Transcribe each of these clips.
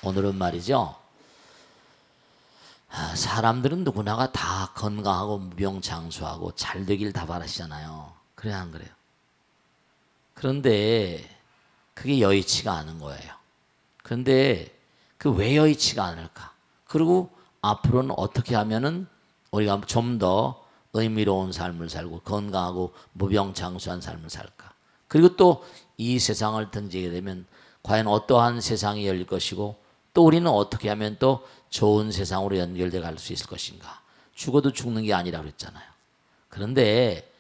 오늘은 말이죠. 사람들은 누구나가 다 건강하고 무병장수하고 잘 되길 다 바라시잖아요. 그래 안 그래요? 그런데 그게 여의치가 않은 거예요. 그런데 그 왜 여의치가 않을까? 그리고 앞으로는 어떻게 하면은 우리가 좀 더 의미로운 삶을 살고 건강하고 무병장수한 삶을 살까? 그리고 또 이 세상을 등지게 되면 과연 어떠한 세상이 열릴 것이고 또 우리는 어떻게 하면 또 좋은 세상으로 연결돼 갈 수 있을 것인가? 죽어도 죽는 게 아니라 그랬잖아요. 그런데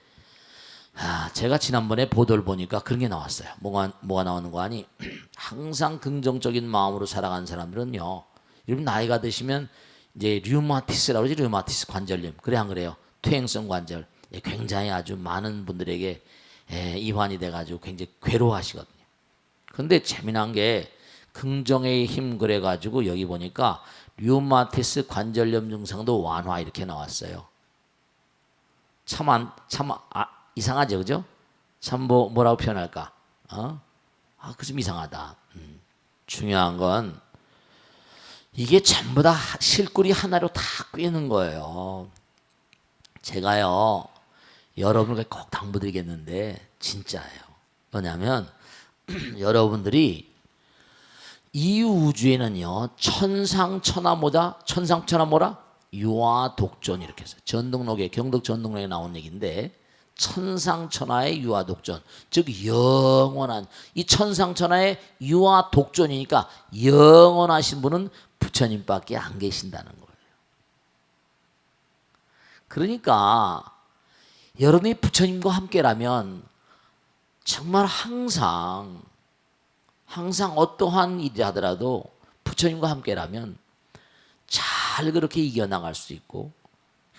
제가 지난번에 보도를 보니까 그런 게 나왔어요. 뭐가 나오는 거 아니? 항상 긍정적인 마음으로 살아가는 사람들은요. 여러분 나이가 드시면 이제 류마티스라고 그러지, 류마티스 관절염. 그래 안 그래요? 퇴행성 관절. 굉장히 아주 많은 분들에게 이환이 돼가지고 굉장히 괴로워하시거든요. 근데 재미난 게 긍정의 힘 그래가지고 여기 보니까 류마티스 관절염 증상도 완화 이렇게 나왔어요. 이상하죠, 그죠? 참 뭐라고 표현할까? 그 좀 이상하다. 중요한 건 이게 전부 다 실꿀이 하나로 다 꿰는 거예요. 제가요 여러분에게 꼭 당부드리겠는데 진짜예요. 뭐냐면 여러분들이 이 우주에는요 천상천하보다 뭐라? 유아 독존 이렇게 해서 전등록에 경덕 전등록에 나온 얘기인데 천상천하의 유아 독존 즉 영원한 이 천상천하의 유아 독존이니까 영원하신 분은 부처님밖에 안 계신다는 거예요. 그러니까 여러분이 부처님과 함께라면 정말 항상 어떠한 일이 하더라도 부처님과 함께라면 잘 그렇게 이겨나갈 수 있고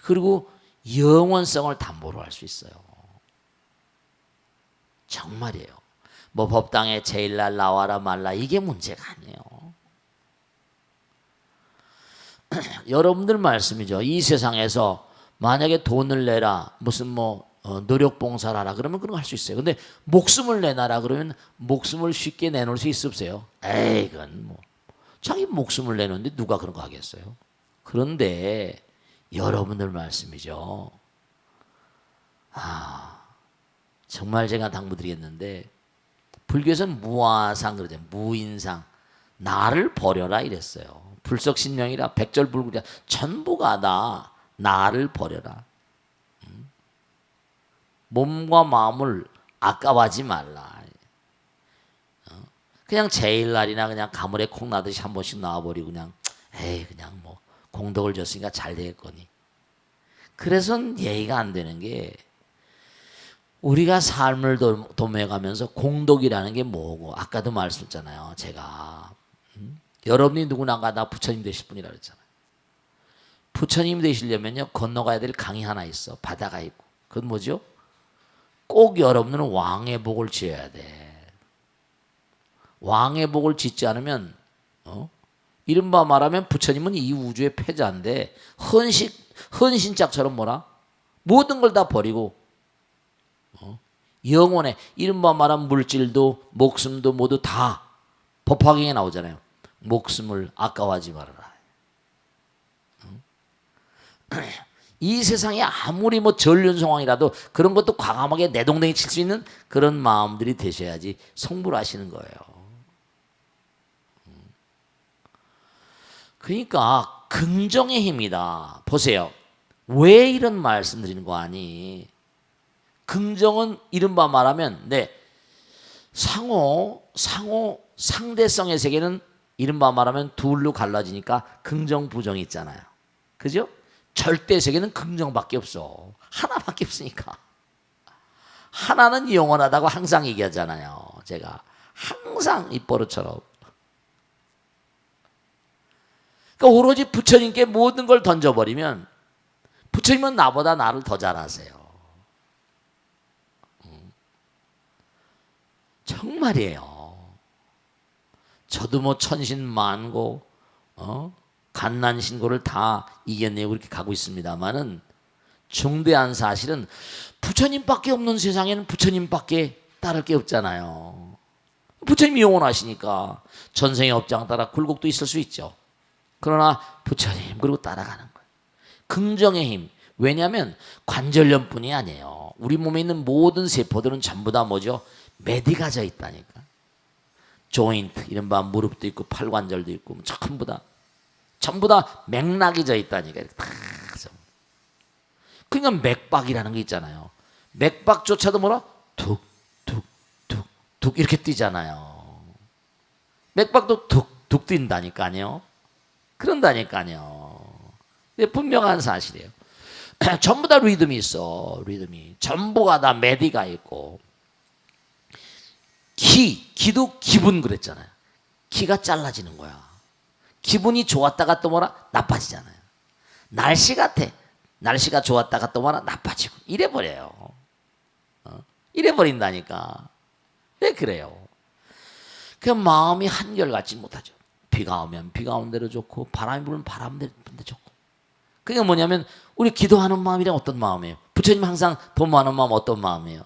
그리고 영원성을 담보로 할 수 있어요. 정말이에요. 뭐 법당에 제일날 나와라 말라 이게 문제가 아니에요. 여러분들 말씀이죠. 이 세상에서 만약에 돈을 내라 무슨 노력 봉사를 하라 그러면 그런 거 할 수 있어요. 근데 목숨을 내놔라 그러면 목숨을 쉽게 내놓을 수 있어요? 에이 그건 자기 목숨을 내놓는데 누가 그런 거 하겠어요? 그런데 여러분들 말씀이죠. 정말 제가 당부드리겠는데 불교에서는 무아상 그러죠. 무인상 나를 버려라 이랬어요. 불석신명이라 백절불굴이라 전부가 다 나를 버려라. 몸과 마음을 아까워하지 말라. 그냥 제일날이나 그냥 가물에 콩 나듯이 한 번씩 나와버리고 그냥 그냥 공덕을 줬으니까 잘 되겠거니. 그래서는 예의가 안 되는 게 우리가 삶을 도매가면서 공덕이라는 게 뭐고 아까도 말씀했잖아요. 제가 여러분이 누구나가 다 부처님 되실 분이라 그랬잖아요. 부처님 되시려면요 건너가야 될 강이 하나 있어. 바다가 있고 그건 뭐죠? 꼭 여러분은 왕의 복을 지어야 돼. 왕의 복을 짓지 않으면 이른바 말하면 부처님은 이 우주의 패자인데 헌신짝처럼 모든 걸 다 버리고 영혼에 이른바 말하면 물질도 목숨도 모두 다 법화경에 나오잖아요. 목숨을 아까워하지 말아라. 이 세상에 아무리 전륜 상황이라도 그런 것도 과감하게 내동댕이 칠 수 있는 그런 마음들이 되셔야지 성불하시는 거예요. 그러니까 긍정의 힘이다. 보세요. 왜 이런 말씀 드리는 거 아니? 긍정은 이른바 말하면 상대성의 세계는 이른바 말하면 둘로 갈라지니까 긍정 부정이 있잖아요. 그죠? 절대 세계는 긍정밖에 없어. 하나밖에 없으니까. 하나는 영원하다고 항상 얘기하잖아요. 제가 항상 입버릇처럼. 그러니까 오로지 부처님께 모든 걸 던져버리면 부처님은 나보다 나를 더 잘 아세요. 정말이에요. 저도 천신만고 갓난신고를 다 이겨내고 이렇게 가고 있습니다만은 중대한 사실은 부처님밖에 없는 세상에는 부처님밖에 따를 게 없잖아요. 부처님이 영원하시니까 전생의 업장 따라 굴곡도 있을 수 있죠. 그러나 부처님 그리고 따라가는 거예요. 긍정의 힘. 왜냐하면 관절염뿐이 아니에요. 우리 몸에 있는 모든 세포들은 전부 다 뭐죠? 맥이 가져 있다니까. 조인트, 이른바 무릎도 있고 팔관절도 있고 전부 다 맥락이 져 있다니까. 이렇게 다. 그러니까 맥박이라는 게 있잖아요. 맥박조차도 뭐라? 툭, 툭, 툭, 툭 이렇게 뛰잖아요. 맥박도 툭, 툭 뛴다니까요. 그런다니까요. 분명한 사실이에요. 전부 다 리듬이 있어. 리듬이. 전부가 다 메디가 있고. 기도 기분 그랬잖아요. 기가 잘라지는 거야. 기분이 좋았다가 또 뭐라? 나빠지잖아요. 날씨 같아. 날씨가 좋았다가 또 뭐라? 나빠지고. 이래버려요. 이래버린다니까. 왜 그래요? 그 마음이 한결같지 못하죠. 비가 오면 비가 온 대로 좋고 바람이 불면 바람 불는 데 좋고. 그게 뭐냐면 우리 기도하는 마음이란 어떤 마음이에요? 부처님 항상 도모하는 마음 어떤 마음이에요?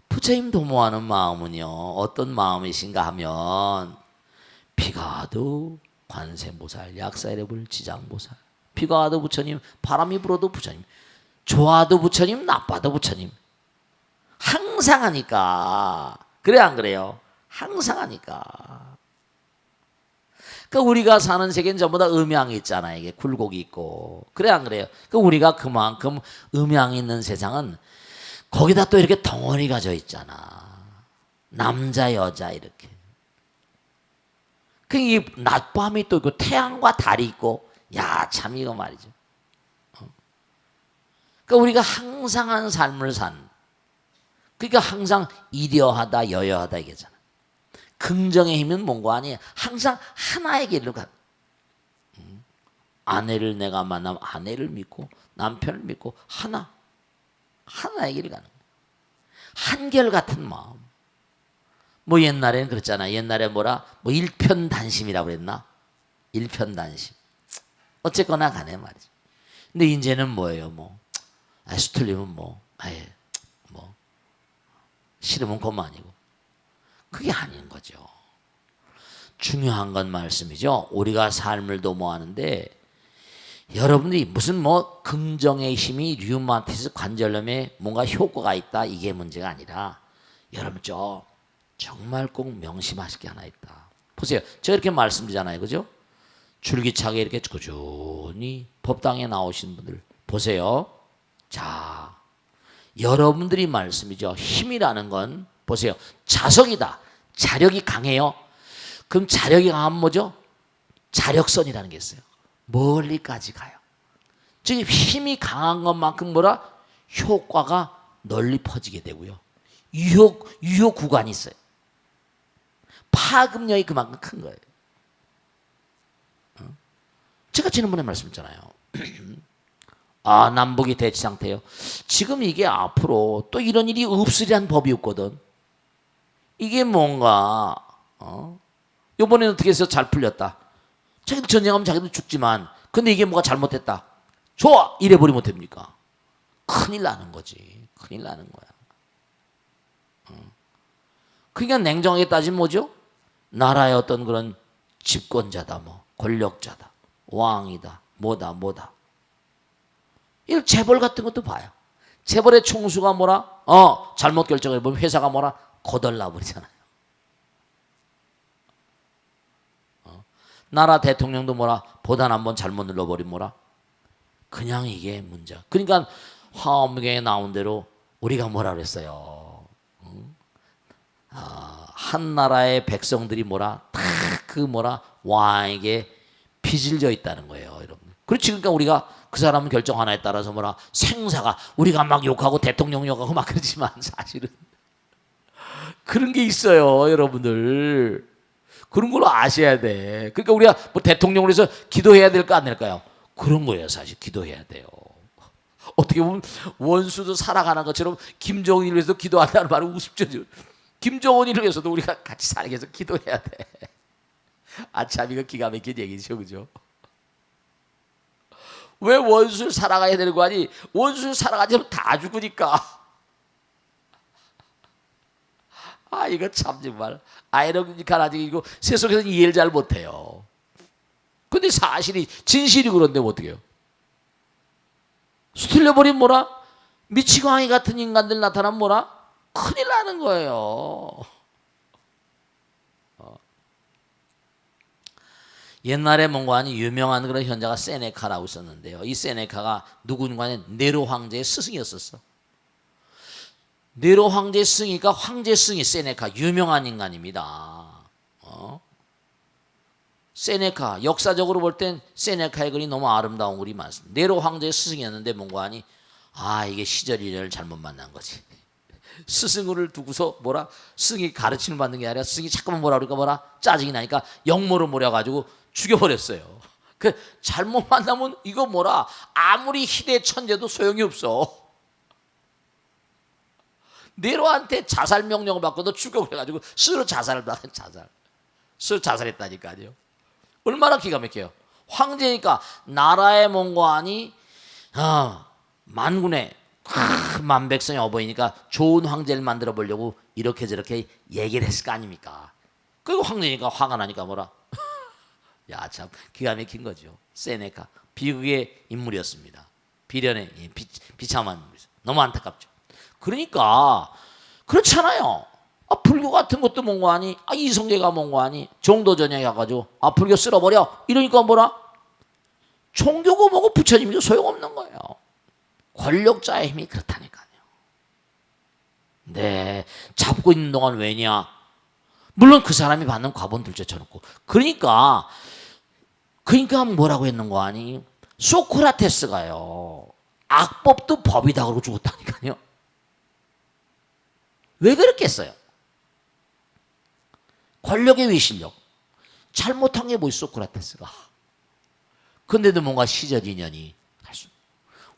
부처님 도모하는 마음은요 어떤 마음이신가 하면 비가 와도 관세음보살, 약사이레불 지장보살, 비가 와도 부처님, 바람이 불어도 부처님, 좋아도 부처님, 나빠도 부처님. 항상 하니까. 그래 안 그래요? 항상 하니까. 그러니까 우리가 사는 세계는 전부 다 음양이 있잖아요. 이게 굴곡이 있고. 그래 안 그래요? 그러니까 우리가 그만큼 음양이 있는 세상은 거기다 또 이렇게 덩어리가 져 있잖아. 남자 여자 이렇게. 그 이 낮밤이 또 있고 태양과 달이 있고. 야, 참 이거 말이죠. 그러니까 우리가 항상한 삶을 산. 그러니까 항상 이려하다 여여하다 이게잖아. 긍정의 힘은 뭔가 아니에요. 항상 하나의 길로 가. 아내를 내가 만나면 아내를 믿고 남편을 믿고 하나의 길을 가는 거예요. 한결같은 마음. 뭐 옛날에는 그랬잖아. 옛날에 뭐라? 뭐 일편단심이라고 그랬나? 일편단심. 어쨌거나 가네 말이죠. 근데 이제는 뭐예요? 뭐 수틀리면 뭐 아예 뭐 싫으면 그만이고. 그게 아닌 거죠. 중요한 건 말씀이죠. 우리가 삶을 도모하는데 여러분들이 무슨 뭐 긍정의 힘이 류마티스 관절염에 뭔가 효과가 있다 이게 문제가 아니라 여러분 정말 꼭 명심하실 게 하나 있다. 보세요. 제가 이렇게 말씀드리잖아요. 그죠? 줄기차게 이렇게 꾸준히 법당에 나오신 분들 보세요. 자, 여러분들이 말씀이죠. 힘이라는 건 보세요. 자석이다. 자력이 강해요. 그럼 자력이 강하면 뭐죠? 자력선이라는 게 있어요. 멀리까지 가요. 즉 힘이 강한 것만큼 뭐라? 효과가 널리 퍼지게 되고요. 유효 구간이 있어요. 파급력이 그만큼 큰 거예요. 제가 지난번에 말씀드렸잖아요. 남북이 대치 상태예요. 지금 이게 앞으로 또 이런 일이 없으리란 법이 없거든. 이게 뭔가 이번에는 어떻게 해서 잘 풀렸다. 자기도 전쟁하면 자기도 죽지만 근데 이게 뭐가 잘못됐다. 좋아! 이래버리면 됩니까? 큰일 나는 거지. 큰일 나는 거야. 그러니까 냉정하게 따지면 뭐죠? 나라의 어떤 그런 집권자다, 뭐 권력자다, 왕이다, 뭐다. 이 재벌 같은 것도 봐요. 재벌의 총수가 뭐라? 잘못 결정을 해보면 회사가 뭐라? 거덜나 버리잖아요. 나라 대통령도 뭐라? 보단 한번 잘못 눌러버리면 뭐라? 그냥 이게 문제. 그러니까 화엄경에 나온 대로 우리가 뭐라 그랬어요? 한 나라의 백성들이 뭐라? 다 그 뭐라? 왕에게 빚을 져 있다는 거예요, 여러분. 그렇지. 그러니까 우리가 그 사람 결정 하나에 따라서 뭐라? 생사가 우리가 막 욕하고 대통령 욕하고 막 그러지만 사실은 그런 게 있어요, 여러분들. 그런 걸 아셔야 돼. 그러니까 우리가 뭐 대통령으로 해서 기도해야 될까 안 될까요? 그런 거예요, 사실. 기도해야 돼요. 어떻게 보면 원수도 살아가는 것처럼 김정은을 위해서 기도한다는 말은 우습죠. 김정은을 위해서도 우리가 같이 살기 위해서 기도해야 돼. 참 이거 기가 막힌 얘기죠, 그죠? 왜 원수를 살아가야 되는 거 아니? 원수를 살아가지 않으면 다 죽으니까. 아, 이거 참 정말 아이러니컬 아직 이거 세속에서는 이해를 잘 못해요. 근데 사실이 진실이 그런데 뭐 어떻게 해요? 수틀려버린 뭐라? 미치광이 같은 인간들 나타나면 뭐라? 큰일 나는 거예요. 옛날에 뭔가 아니 유명한 그런 현자가 세네카라고 있었는데요. 이 세네카가 누군가는 네로 황제의 스승이었었어. 네로 황제의 스승이니까 황제 스승이 세네카, 유명한 인간입니다. 세네카, 역사적으로 볼 땐 세네카의 글이 너무 아름다운 글이 많습니다. 네로 황제의 스승이었는데 뭔가 하니 이게 시절이를 잘못 만난 거지. 스승을 두고서 뭐라? 스승이 가르침을 받는 게 아니라 스승이 자꾸만 뭐라 그러니까 뭐라? 짜증이 나니까 역모를 몰아가지고 죽여버렸어요. 그 잘못 만나면 이거 뭐라? 아무리 희대 천재도 소용이 없어. 네로한테 자살 명령을 받고도 죽여버려가지고 스스로 자살을 받은 스스로 자살했다니까요. 얼마나 기가 막혀요. 황제니까 나라의 뭔가하니 만군의 만백성의 어버이니까 좋은 황제를 만들어 보려고 이렇게 저렇게 얘기를 했을 거 아닙니까? 그리고 황제니까 화가 나니까 뭐라? 야, 참 기가 막힌 거죠. 세네카 비극의 인물이었습니다. 비련의 비참한 인물이었어요. 너무 안타깝죠. 그러니까 그렇잖아요. 불교 같은 것도 뭔가 하니 이성계가 뭔가 하니 정도 전형에 가가지고 불교 쓸어버려 이러니까 뭐라? 종교고 뭐고 부처님이고 소용없는 거예요. 권력자의 힘이 그렇다니까요. 네, 잡고 있는 동안 왜냐? 물론 그 사람이 받는 과본 둘째쳐놓고 그러니까 뭐라고 했는 거 아니? 소크라테스가요. 악법도 법이다 그러고 죽었다니까요. 왜 그랬겠어요? 권력의 위실력. 잘못한 게 뭐 있어, 소크라테스가. 근데도 뭔가 시절 인연이 할 수.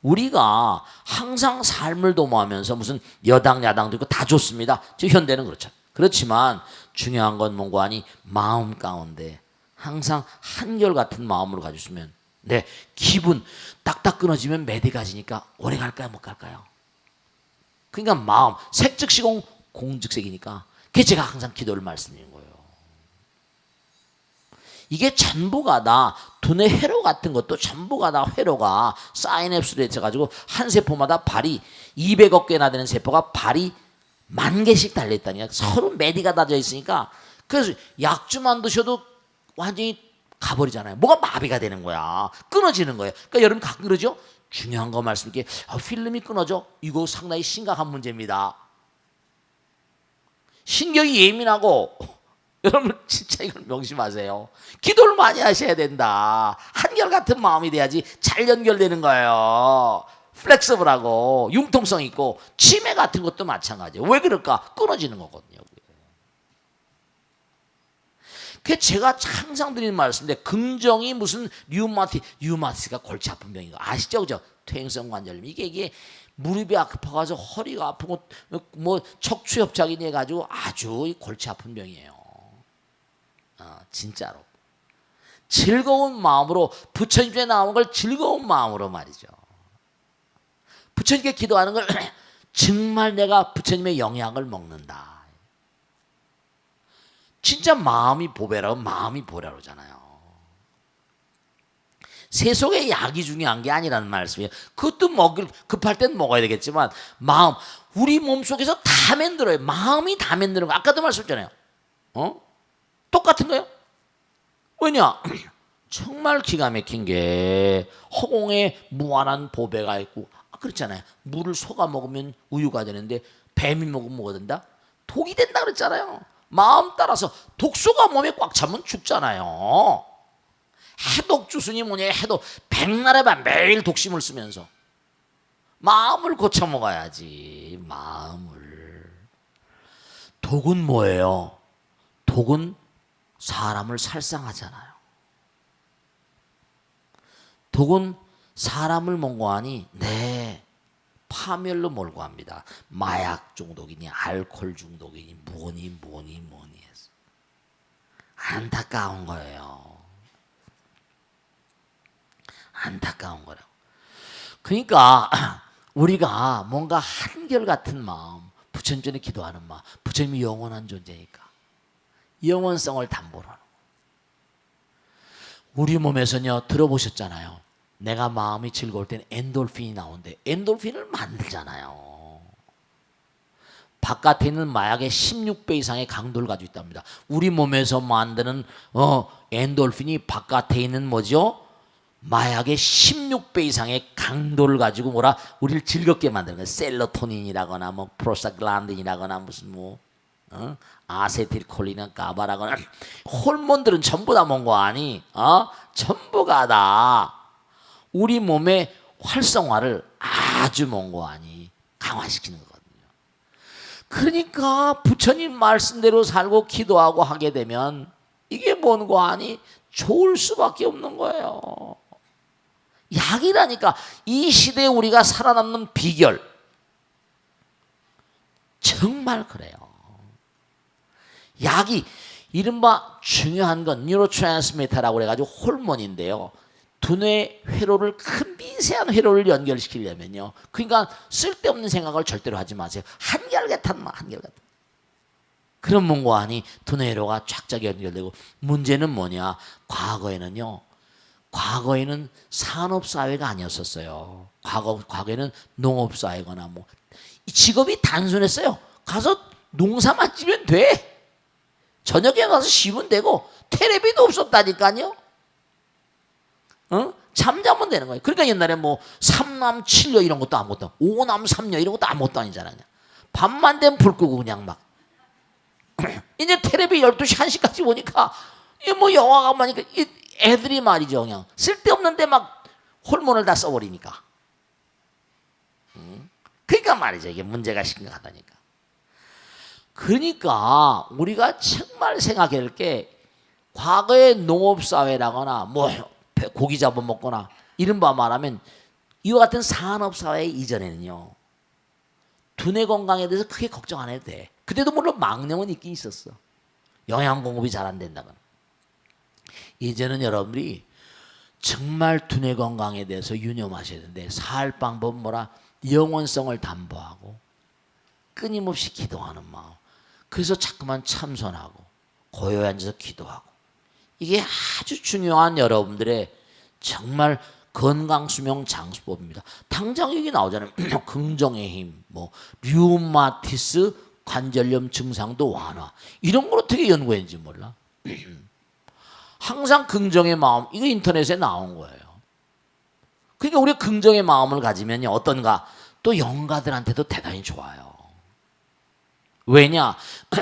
우리가 항상 삶을 도모하면서 무슨 여당, 야당도 있고 다 좋습니다. 지금 현대는 그렇죠. 그렇지만 중요한 건 뭔가 아니 마음 가운데 항상 한결같은 마음으로 가졌으면 네, 기분 딱딱 끊어지면 매대 가지니까 오래 갈까요, 못 갈까요? 그러니까 마음, 색즉시공 공즉색이니까 그게 제가 항상 기도를 말씀드리는 거예요. 이게 전부가 다 두뇌 회로 같은 것도 전부가 다 회로가 사이냅스로 해가지고 한 세포마다 발이 200억 개나 되는 세포가 발이 10,000개씩 달려있다니까. 서로 매디가 다져 있으니까 그래서 약주만 드셔도 완전히 가버리잖아요. 뭐가 마비가 되는 거야. 끊어지는 거예요. 그러니까 여러분 가끔 그러죠. 중요한 거 말씀드릴게요. 필름이 끊어져. 이거 상당히 심각한 문제입니다. 신경이 예민하고 여러분 진짜 이걸 명심하세요. 기도를 많이 하셔야 된다. 한결같은 마음이 돼야지 잘 연결되는 거예요. 플렉서블하고 융통성 있고 치매 같은 것도 마찬가지예요. 왜 그럴까? 끊어지는 거거든요. 그 제가 항상 드리는 말씀인데 긍정이 무슨 류마티스가 골치 아픈 병인 거 아시죠? 그죠? 퇴행성 관절염 이게 무릎이 아파가지고 허리가 아프고 뭐 척추 협착이 돼가지고 아주 골치 아픈 병이에요. 진짜로 즐거운 마음으로 부처님께 나온 걸 즐거운 마음으로 말이죠. 부처님께 기도하는 걸 정말 내가 부처님의 영향을 먹는다. 진짜 마음이 보배라고 마음이 보배라고 그러잖아요. 세속의 약이 중요한 게 아니라는 말씀이에요. 그것도 급할 땐 먹어야 되겠지만 마음, 우리 몸속에서 다 만들어요. 마음이 다 만드는 거. 아까도 말씀드렸잖아요. 똑같은 거예요. 왜냐? 정말 기가 막힌 게 허공에 무한한 보배가 있고 그렇잖아요. 물을 소가 먹으면 우유가 되는데 뱀이 먹으면 뭐가 된다? 독이 된다 그랬잖아요. 마음 따라서 독소가 몸에 꽉 차면 죽잖아요. 해독 주스니 뭐냐 해독 백날에 반 매일 독심을 쓰면서 마음을 고쳐 먹어야지. 마음을. 독은 뭐예요? 독은 사람을 살상하잖아요. 독은 사람을 몽고하니 네 파멸로 몰고 갑니다. 마약 중독이니 알코올 중독이니 뭐니 해서 안타까운 거예요. 안타까운 거라고. 그러니까 우리가 뭔가 한결같은 마음, 부처님 전에 기도하는 마. 부처님이 영원한 존재니까 영원성을 담보로 하는 거예요. 우리 몸에서는요, 들어보셨잖아요. 내가 마음이 즐거울 때는 엔돌핀이 나오는데 엔돌핀을 만들잖아요. 바깥에 있는 마약의 16배 이상의 강도를 가지고 있답니다. 우리 몸에서 만드는 엔돌핀이 바깥에 있는 뭐죠? 마약의 16배 이상의 강도를 가지고 우리를 즐겁게 만드는 거예요. 셀로토닌이라거나 뭐 프로스타글란딘이라거나 무슨 아세틸콜린이나 가바라거나 호르몬들은 전부 다 뭔 거 아니? 전부가 다 우리 몸의 활성화를 아주 뭔 거 아니? 강화시키는 거거든요. 그러니까 부처님 말씀대로 살고 기도하고 하게 되면 이게 뭔 거 아니? 좋을 수밖에 없는 거예요. 약이라니까. 이 시대에 우리가 살아남는 비결 정말 그래요. 약이 이른바 중요한 건 뉴로트랜스미터라고 그래가지고 호르몬인데요. 두뇌 회로를 큰 미세한 회로를 연결시키려면요. 그러니까 쓸데없는 생각을 절대로 하지 마세요. 한결같은 말, 한결같은. 그런 뭔가 하니 두뇌 회로가 쫙쫙 연결되고 문제는 뭐냐? 과거에는 산업사회가 아니었었어요. 과거에는 농업사회거나 직업이 단순했어요. 가서 농사만 지면 돼. 저녁에 가서 쉬면 되고 텔레비도 없었다니까요. 잠자면 되는 거예요. 그러니까 옛날에 3남 7녀 이런 것도 아무것도, 5남 3녀 이런 것도 아무것도 아니잖아요. 밤만 되면 불 끄고 그냥 막. 이제 텔레비 12시 1시까지 보니까 영화가 많으니까 애들이 말이죠. 그냥 쓸데없는데 막 호르몬을 다 써버리니까. 그러니까 말이죠. 이게 문제가 심각하다니까. 그러니까 우리가 정말 생각해야 할 게 과거의 농업사회라거나 고기 잡아먹거나 이른바 말하면 이와 같은 산업사회 이전에는요. 두뇌 건강에 대해서 크게 걱정 안 해도 돼. 그때도 물론 망령은 있긴 있었어. 영양 공급이 잘 안 된다거나. 이제는 여러분들이 정말 두뇌 건강에 대해서 유념하셔야 되는데 살 방법은 영원성을 담보하고 끊임없이 기도하는 마음. 그래서 자꾸만 참선하고 고요에 앉아서 기도하고 이게 아주 중요한 여러분들의 정말 건강수명 장수법입니다. 당장 여기 나오잖아요. 긍정의 힘, 류마티스 관절염 증상도 완화. 이런 걸 어떻게 연구했는지 몰라. 항상 긍정의 마음, 이거 인터넷에 나온 거예요. 그러니까 우리가 긍정의 마음을 가지면 어떤가? 또 영가들한테도 대단히 좋아요. 왜냐?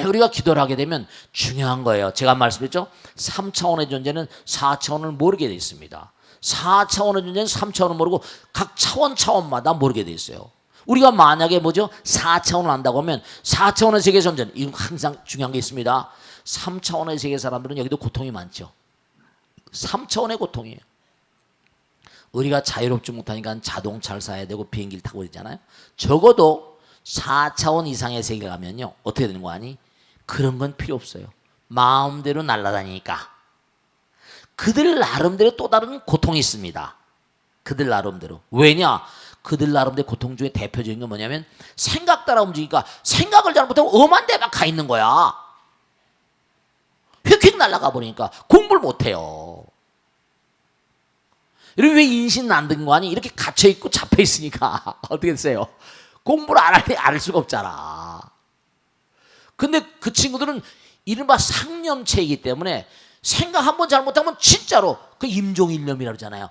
우리가 기도를 하게 되면 중요한 거예요. 제가 말씀했죠? 3차원의 존재는 4차원을 모르게 돼 있습니다. 4차원의 존재는 3차원을 모르고 각 차원마다 모르게 돼 있어요. 우리가 만약에 4차원을 안다고 하면 4차원의 세계 존재는 이건 항상 중요한 게 있습니다. 3차원의 세계 사람들은 여기도 고통이 많죠. 3차원의 고통이에요. 우리가 자유롭지 못하니까 자동차를 사야 되고 비행기를 타고 있잖아요. 적어도 4차원 이상의 세계에 가면요. 어떻게 되는 거 아니? 그런 건 필요 없어요. 마음대로 날아다니니까. 그들 나름대로 또 다른 고통이 있습니다. 그들 나름대로. 왜냐? 그들 나름대로 고통 중에 대표적인 건 뭐냐면 생각 따라 움직이니까 생각을 잘못하면 엄한 데만 가 있는 거야. 휙휙 날아가 버리니까 공부를 못해요. 여러분 왜 인신 안 든 거 아니? 이렇게 갇혀있고 잡혀있으니까 어떻게 됐어요? 공부를 안 할 때 알 수가 없잖아. 근데 그 친구들은 이른바 상념체이기 때문에 생각 한 번 잘못하면 진짜로 그 임종일념이라고 그러잖아요.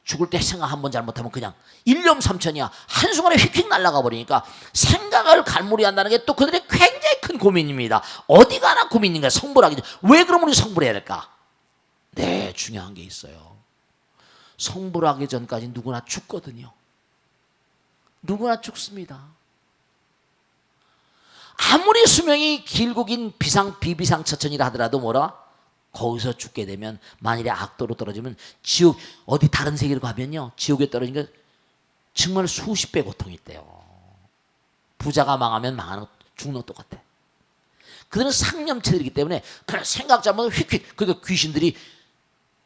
죽을 때 생각 한 번 잘못하면 그냥 일념삼천이야. 한순간에 휙휙 날아가 버리니까 생각을 갈무리한다는 게 또 그들의 굉장히 큰 고민입니다. 어디 가나 고민인가? 성불하기 전. 왜 그럼 우리 성불해야 될까? 네, 중요한 게 있어요. 성불하기 전까지 누구나 죽거든요. 누구나 죽습니다. 아무리 수명이 길고 긴 비비상처천이라 하더라도 거기서 죽게 되면 만일에 악도로 떨어지면 지옥 어디 다른 세계로 가면요. 지옥에 떨어지니까 정말 수십 배 고통이 있대요. 부자가 망하면 죽는 것 똑같아. 그들은 상념체들이기 때문에 생각 잘못하면 휙휙. 그러니까 귀신들이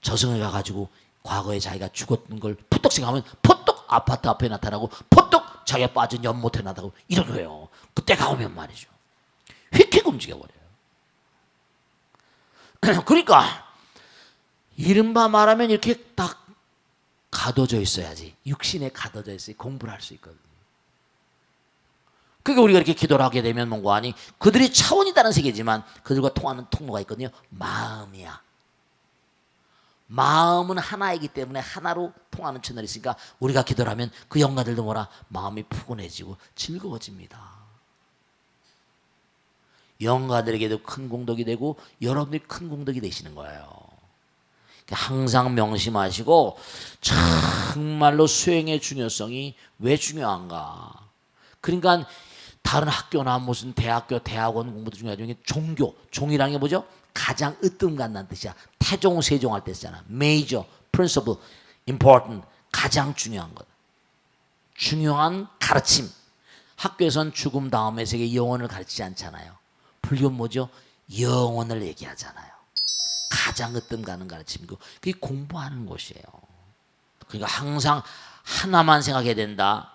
저승에 가가지고 과거에 자기가 죽었던 걸 푸떡 생각하면 푸떡 아파트 앞에 나타나고 푸떡 자기가 빠진 연못에 나다고 이런 거예요. 그때가 오면 말이죠. 휙휙 움직여버려요. 그러니까 이른바 말하면 이렇게 딱 가둬져 있어야지. 육신에 가둬져 있어야 공부를 할 수 있거든요. 그러니까 우리가 이렇게 기도를 하게 되면 뭔가 하니 그들이 차원이 다른 세계지만 그들과 통하는 통로가 있거든요. 마음이야. 마음은 하나이기 때문에 하나로 통하는 채널이 있으니까 우리가 기도를 하면 그 영가들도 뭐라 마음이 푸근해지고 즐거워집니다. 영가들에게도 큰 공덕이 되고 여러분들이 큰 공덕이 되시는 거예요. 항상 명심하시고 정말로 수행의 중요성이 왜 중요한가. 그러니까 다른 학교나 무슨 대학교, 대학원 공부도 중요하지만 종교, 종이라는 게 뭐죠? 가장 으뜸 간다는 뜻이야. 태종, 세종할 때 쓰잖아. Major, principle, important, 가장 중요한 것. 중요한 가르침. 학교에선 죽음 다음의 세계 영혼을 가르치지 않잖아요. 불교는 뭐죠? 영혼을 얘기하잖아요. 가장 으뜸 가는 가르침이고 그게 공부하는 곳이에요. 그러니까 항상 하나만 생각해야 된다.